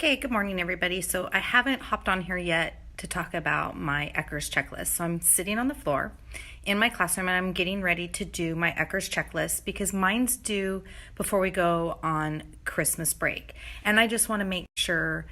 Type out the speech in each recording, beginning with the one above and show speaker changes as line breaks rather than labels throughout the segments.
Okay, good morning, everybody. So I haven't hopped on here yet to talk about my ECERS checklist. So I'm sitting on the floor in my classroom and I'm getting ready to do my ECERS checklist because mine's due before we go on Christmas break. And I just want to make sure,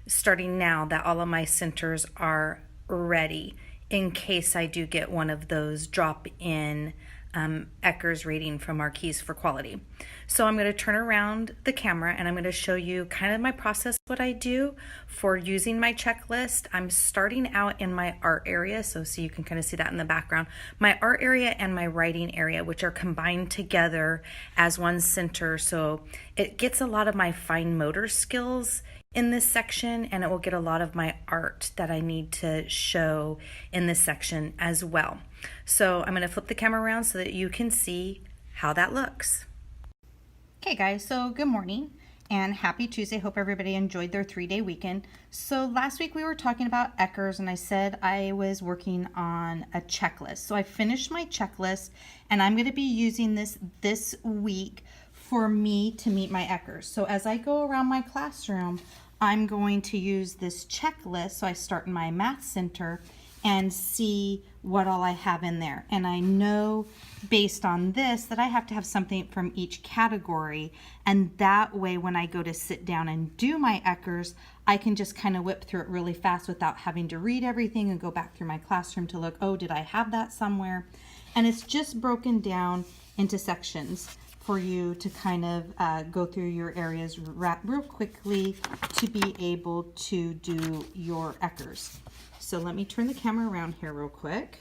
starting now, that all of my centers are ready in case I do get one of those drop-in ECERS rating from Marquise for quality. So I'm going to turn around the camera and I'm going to show you kind of my process, what I do for using my checklist. I'm starting out in my art area, so you can kind of see that in the background. My art area and my writing area, which are combined together as one center, so it gets a lot of my fine motor skills in this section, and it will get a lot of my art that I need to show in this section as well. So I'm going to flip the camera around so that you can see how that looks. Okay guys, so good morning and happy Tuesday. Hope everybody enjoyed their 3-day weekend. So last week we were talking about ECERS and I said I was working on a checklist. So I finished my checklist and I'm going to be using this week for me to meet my ECERS. So as I go around my classroom, I'm going to use this checklist. So I start in my math center and see what all I have in there. And I know based on this that I have to have something from each category. And that way, when I go to sit down and do my ECERS, I can just kind of whip through it really fast without having to read everything and go back through my classroom to look, oh, did I have that somewhere? And it's just broken down into sections for you to kind of go through your areas real quickly to be able to do your ECERS. So let me turn the camera around here real quick.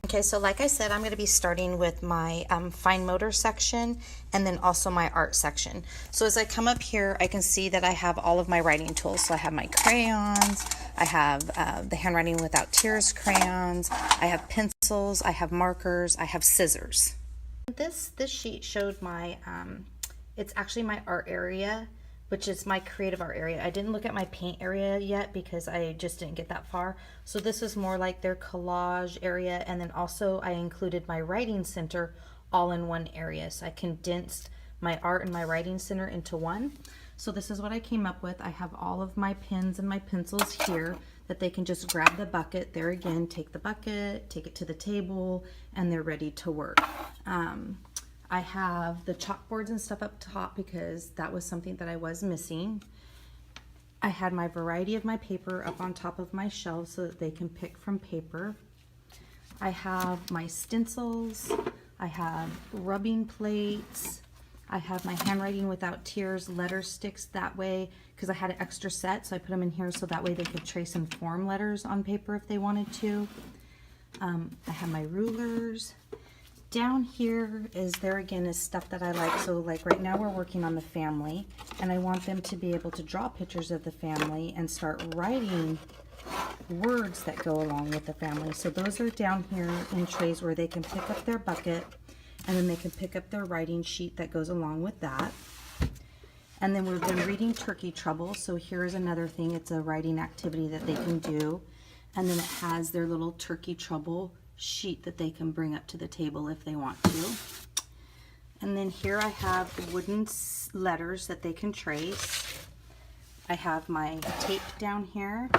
Okay, so like I said, I'm going to be starting with my fine motor section and then also my art section. So as I come up here, I can see that I have all of my writing tools. So I have my crayons, I have the Handwriting Without Tears crayons, I have pencils, I have markers, I have scissors. This sheet showed my, it's actually my art area, which is my creative art area. I didn't look at my paint area yet because I just didn't get that far. So this is more like their collage area, and then also I included my writing center all in one area. So I condensed my art and my writing center into one. So this is what I came up with. I have all of my pens and my pencils here that they can just grab the bucket. There again, take the bucket, take it to the table, and they're ready to work. I have the chalkboards and stuff up top because that was something that I was missing. I had my variety of my paper up on top of my shelf so that they can pick from paper. I have my stencils. I have rubbing plates. I have my Handwriting Without Tears letter sticks that way because I had an extra set, so I put them in here so that way they could trace and form letters on paper if they wanted to. I have my rulers. Down here is stuff that I like. So like right now we're working on the family and I want them to be able to draw pictures of the family and start writing words that go along with the family. So those are down here in trays where they can pick up their bucket and then they can pick up their writing sheet that goes along with that. And then we've been reading Turkey Trouble. So here's another thing. It's a writing activity that they can do. And then it has their little Turkey Trouble sheet that they can bring up to the table if they want to. And then here I have wooden letters that they can trace. I have my tape down here.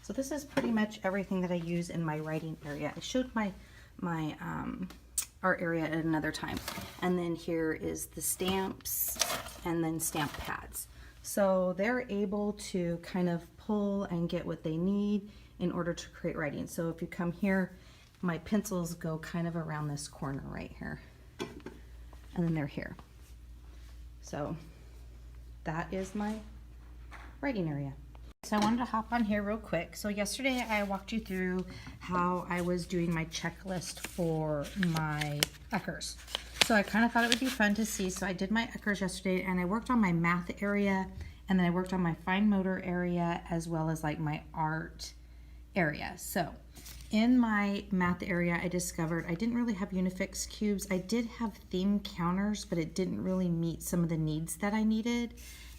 So this is pretty much everything that I use in my writing area. I showed my art area at another time. And then here is the stamps and then stamp pads. So they're able to kind of pull and get what they need in order to create writing. So if you come here, my pencils go kind of around this corner right here. And then they're here. So that is my writing area. So I wanted to hop on here real quick. So yesterday I walked you through how I was doing my checklist for my ECERS. So I kind of thought it would be fun to see. So I did my ECERS yesterday and I worked on my math area and then I worked on my fine motor area as well as like my art area. So in my math area, I discovered I didn't really have Unifix cubes. I did have theme counters, but it didn't really meet some of the needs that I needed.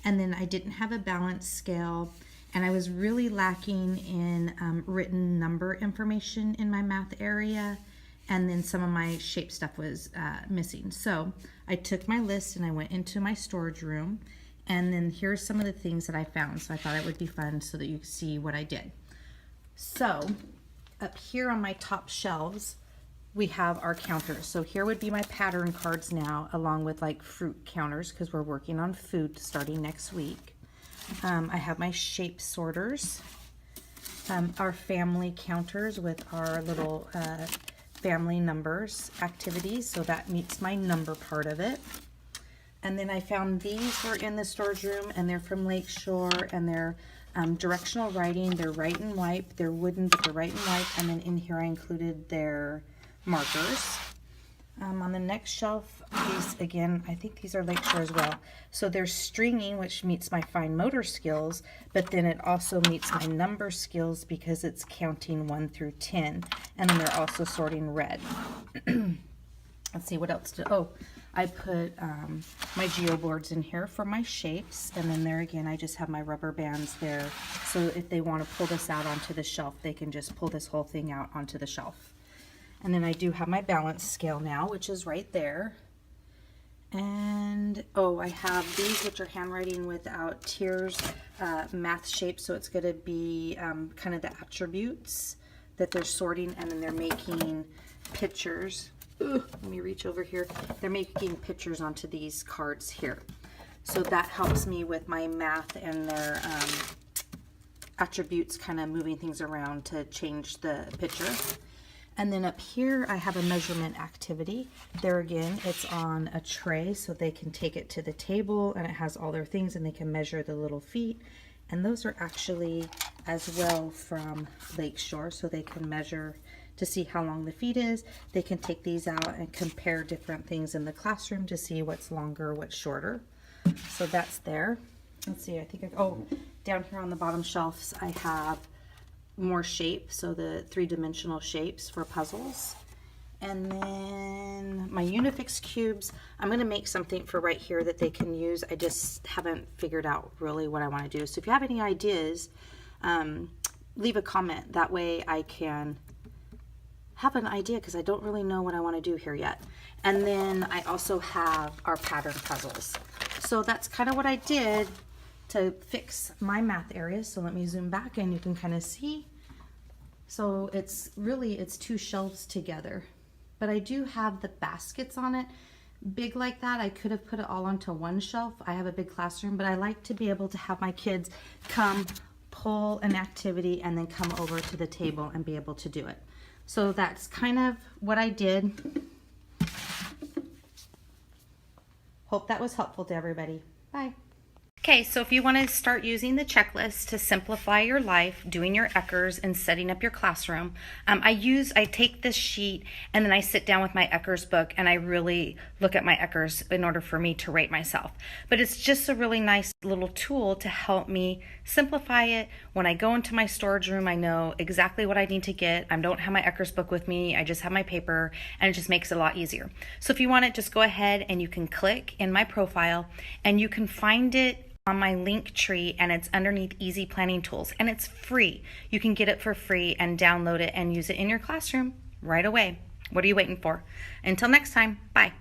And then I didn't have a balance scale, and I was really lacking in written number information in my math area. And then some of my shape stuff was missing. So I took my list and I went into my storage room And then here's some of the things that I found. So I thought it would be fun so that you can see what I did. So up here on my top shelves, we have our counters. So here would be my pattern cards now, along with like fruit counters, because we're working on food starting next week. I have my shape sorters, our family counters with our little family numbers activities. So that meets my number part of it. And then I found these were in the storage room, and they're from Lakeshore, and they're directional writing. They're write and wipe. They're wooden, but they're write and wipe. And then in here I included their markers. On the next shelf, these again, I think these are Lakeshore as well. So they're stringing, which meets my fine motor skills, but then it also meets my number skills because it's counting 1 through 10. And then they're also sorting red. Let's see what else. I put my geo boards in here for my shapes, and then there again I just have my rubber bands there, so if they want to pull this out onto the shelf, they can just pull this whole thing out onto the shelf. And then I do have my balance scale now, which is right there. And I have these, which are handwriting without tears, math shapes, so it's going to be kind of the attributes that they're sorting, and then they're making pictures. Let me reach over here. They're making pictures onto these cards here. So that helps me with my math and their attributes, kind of moving things around to change the picture. And then up here, I have a measurement activity. There again, it's on a tray, so they can take it to the table, and it has all their things, and they can measure the little feet. And those are actually as well from Lakeshore, so they can measure to see how long the feet is. They can take these out and compare different things in the classroom to see what's longer, what's shorter. So that's there. Let's see, I think down here on the bottom shelves, I have more shapes, so the 3-dimensional shapes for puzzles. And then my Unifix cubes, I'm going to make something for right here that they can use. I just haven't figured out really what I want to do. So if you have any ideas, leave a comment. That way I can have an idea, because I don't really know what I want to do here yet. And then I also have our pattern puzzles. So that's kind of what I did to fix my math area. So let me zoom back and you can kind of see. So it's 2 shelves together, but I do have the baskets on it. Big like that, I could have put it all onto one shelf. I have a big classroom, but I like to be able to have my kids come pull an activity and then come over to the table and be able to do it. So that's kind of what I did. Hope that was helpful to everybody. Bye. Okay, so if you want to start using the checklist to simplify your life, doing your ECERS and setting up your classroom, I take this sheet and then I sit down with my ECERS book and I really look at my ECERS in order for me to rate myself. But it's just a really nice little tool to help me simplify it. When I go into my storage room, I know exactly what I need to get. I don't have my ECERS book with me. I just have my paper, and it just makes it a lot easier. So if you want it, just go ahead and you can click in my profile and you can find it on my link tree, and it's underneath Easy Planning Tools, and it's free. You can get it for free and download it and use it in your classroom right away. What are you waiting for? Until next time, bye.